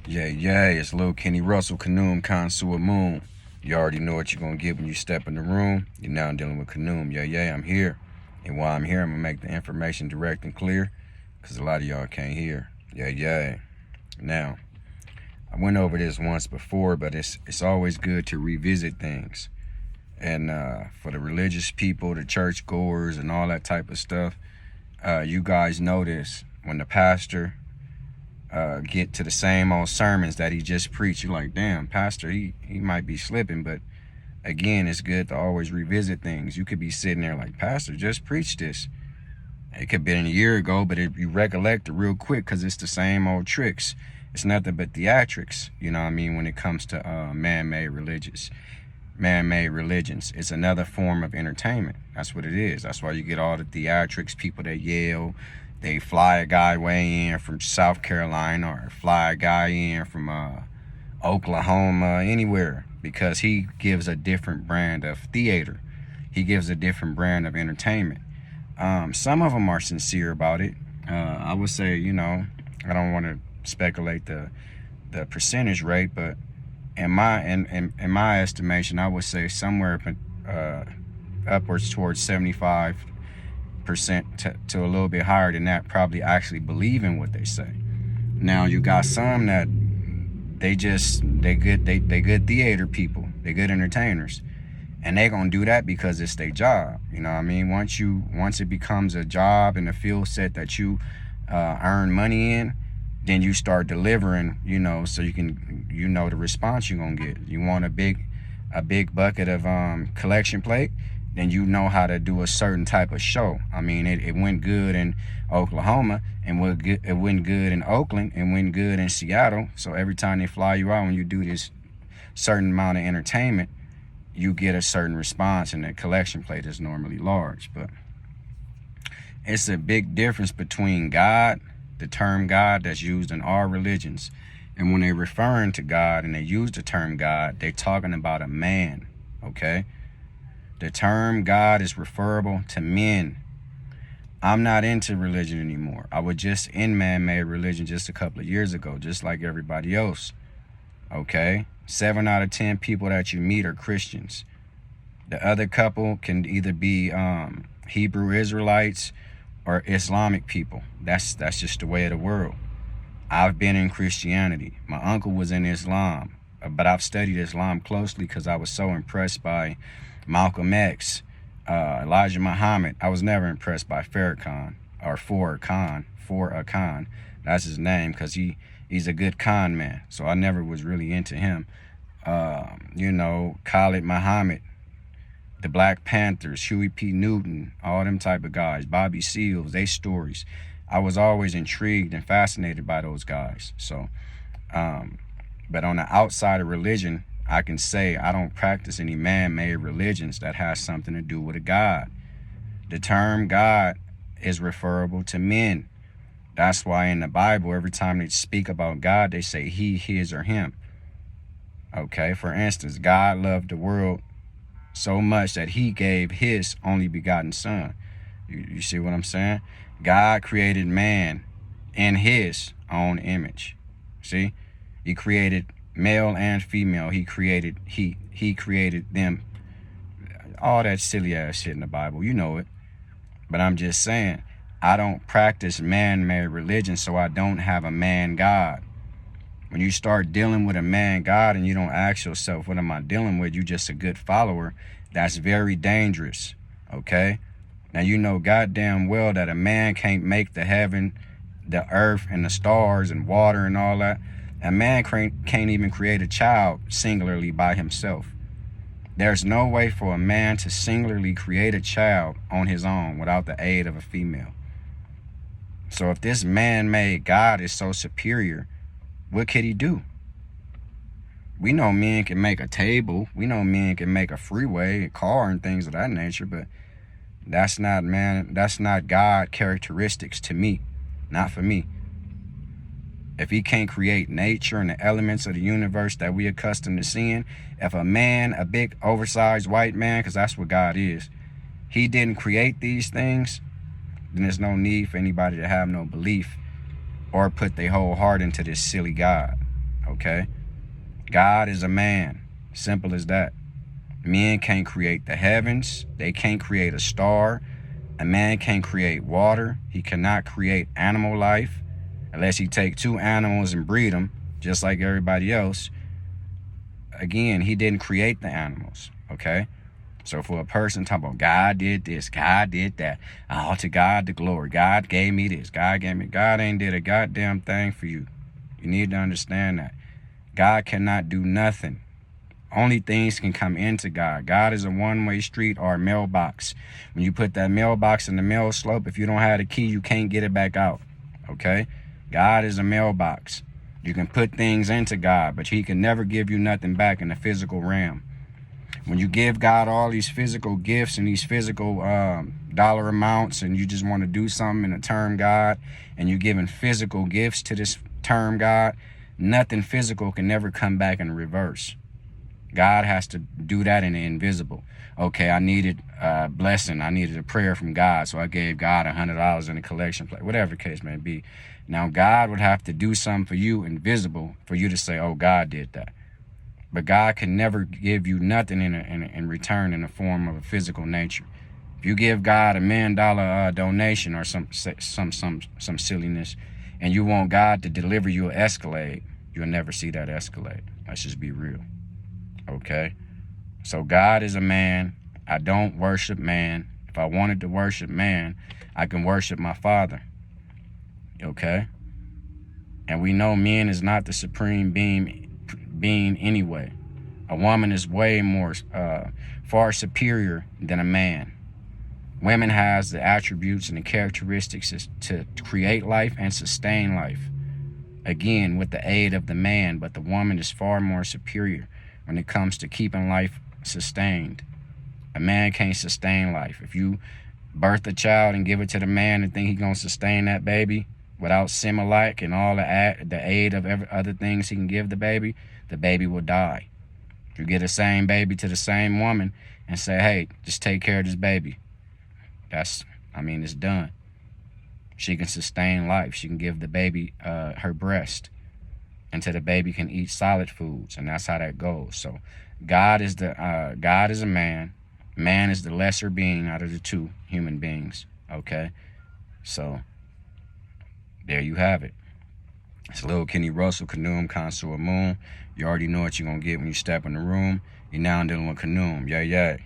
Yeah, it's Lil Kenny Russell, Kanoom, Connoisseur Moon. You already know what you're going to get when you step in the room. You're now dealing with Kanoom. I'm here. And while I'm here, I'm going to make the information direct and clear because a lot of y'all can't hear. Now, I went over this once before, but it's always good to revisit things. And for the religious people, the church goers, and all that type of stuff, you guys notice when the pastor get to the same old sermons that he just preached, you're like, damn, pastor, he might be slipping. But again, it's good to always revisit things. You could be sitting there like, pastor just preached this. It could have been a year ago, but you recollect it real quick because it's the same old tricks. It's nothing but theatrics, you know what I mean, when it comes to man-made religions. It's another form of entertainment. That's what it is. That's why you get all the theatrics, people that yell. They fly a guy way in from South Carolina or fly a guy in from Oklahoma, anywhere, because he gives a different brand of theater. He gives a different brand of entertainment. Some of them are sincere about it. I would say, I don't want to speculate the percentage rate, but in my estimation, I would say somewhere upwards towards 75% to a little bit higher than that probably actually believe in what they say. Now you got some that they good theater people, they good entertainers, and they gonna do that because it's their job. You know what I mean? Once it becomes a job and a field set that you earn money in, then you start delivering, so you can, the response you're gonna get. You want a big bucket of collection plate, then you know how to do a certain type of show. I mean, it went good in Oklahoma, and it went good in Oakland, and went good in Seattle. So every time they fly you out, when you do this certain amount of entertainment, you get a certain response, and the collection plate is normally large. But it's a big difference between God, the term God that's used in all religions, and when they're referring to God and they use the term God, they're talking about a man, okay? The term God is referable to men. I'm not into religion anymore. I was just in man-made religion just a couple of years ago, just like everybody else, okay? 7 out of 10 people that you meet are Christians. The other couple can either be Hebrew Israelites or Islamic people. That's just the way of the world. I've been in Christianity. My uncle was in Islam, but I've studied Islam closely because I was so impressed by Malcolm X, Elijah Muhammad. I was never impressed by Farrakhan or Farrakhan. That's his name because he's a good con man. So I never was really into him. Khalid Muhammad, the Black Panthers, Huey P. Newton, all them type of guys, Bobby Seals, they stories. I was always intrigued and fascinated by those guys. So, but on the outside of religion, I can say I don't practice any man-made religions that has something to do with a God. The term God is referable to men. That's why in the Bible, every time they speak about God, they say he, his, or him. Okay, for instance, God loved the world so much that he gave his only begotten son. You see what I'm saying? God created man in his own image. See? He created male and female. He created them. All that silly ass shit in the Bible, you know it. But I'm just saying, I don't practice man-made religion, so I don't have a man God. When you start dealing with a man God and you don't ask yourself, what am I dealing with? You just a good follower. That's very dangerous, okay? Now, you know goddamn well that a man can't make the heaven, the earth, and the stars, and water, and all that. A man can't even create a child singularly by himself. There's no way for a man to singularly create a child on his own without the aid of a female. So if this man-made God is so superior, what could he do? We know men can make a table. We know men can make a freeway, a car, and things of that nature, but that's not God characteristics to me, not for me. If he can't create nature and the elements of the universe that we accustomed to seeing, if a man, a big oversized white man, because that's what God is, he didn't create these things, then there's no need for anybody to have no belief or put their whole heart into this silly God. okay? God is a man. Simple as that. Men can't create the heavens. They can't create a star. A man can't create water. He cannot create animal life unless he take two animals and breed them, just like everybody else. Again, he didn't create the animals, okay? So for a person talking about God did this, God did that, oh, to God the glory, God gave me this, God ain't did a goddamn thing for you. You need to understand that. God cannot do nothing. Only things can come into God. God is a one-way street or a mailbox. When you put that mailbox in the mail slope, if you don't have the key, you can't get it back out, okay? God is a mailbox. You can put things into God, but he can never give you nothing back in the physical realm. When you give God all these physical gifts and these physical dollar amounts, and you just want to do something in the term God, and you're giving physical gifts to this term God, nothing physical can never come back in reverse. God has to do that in the invisible. Okay, I needed a blessing. I needed a prayer from God, so I gave God $100 in a collection plate, whatever the case may be. Now, God would have to do something for you invisible for you to say, oh, God did that. But God can never give you nothing in return in the form of a physical nature. If you give God $1 million donation or some silliness, and you want God to deliver you an Escalade, you'll never see that Escalade. Let's just be real. Okay? So God is a man. I don't worship man. If I wanted to worship man, I can worship my Father. Okay? And we know men is not the supreme being anyway. A woman is way more far superior than a man. Women has the attributes and the characteristics to create life and sustain life. Again, with the aid of the man, but the woman is far more superior when it comes to keeping life sustained. A man can't sustain life. If you birth a child and give it to the man and think he's going to sustain that baby without Similac and all the aid of other things he can give the baby will die. If you get the same baby to the same woman and say, hey, just take care of this baby, it's done. She can sustain life. She can give the baby her breast until the baby can eat solid foods, and that's how that goes. So God is a man. Man is the lesser being out of the two human beings, okay? So there you have it. It's Lil Kenny Russell, Khnum, Khonshu Amun. You already know what you're going to get when you step in the room. You're now dealing with Khnum. Yeah, yeah.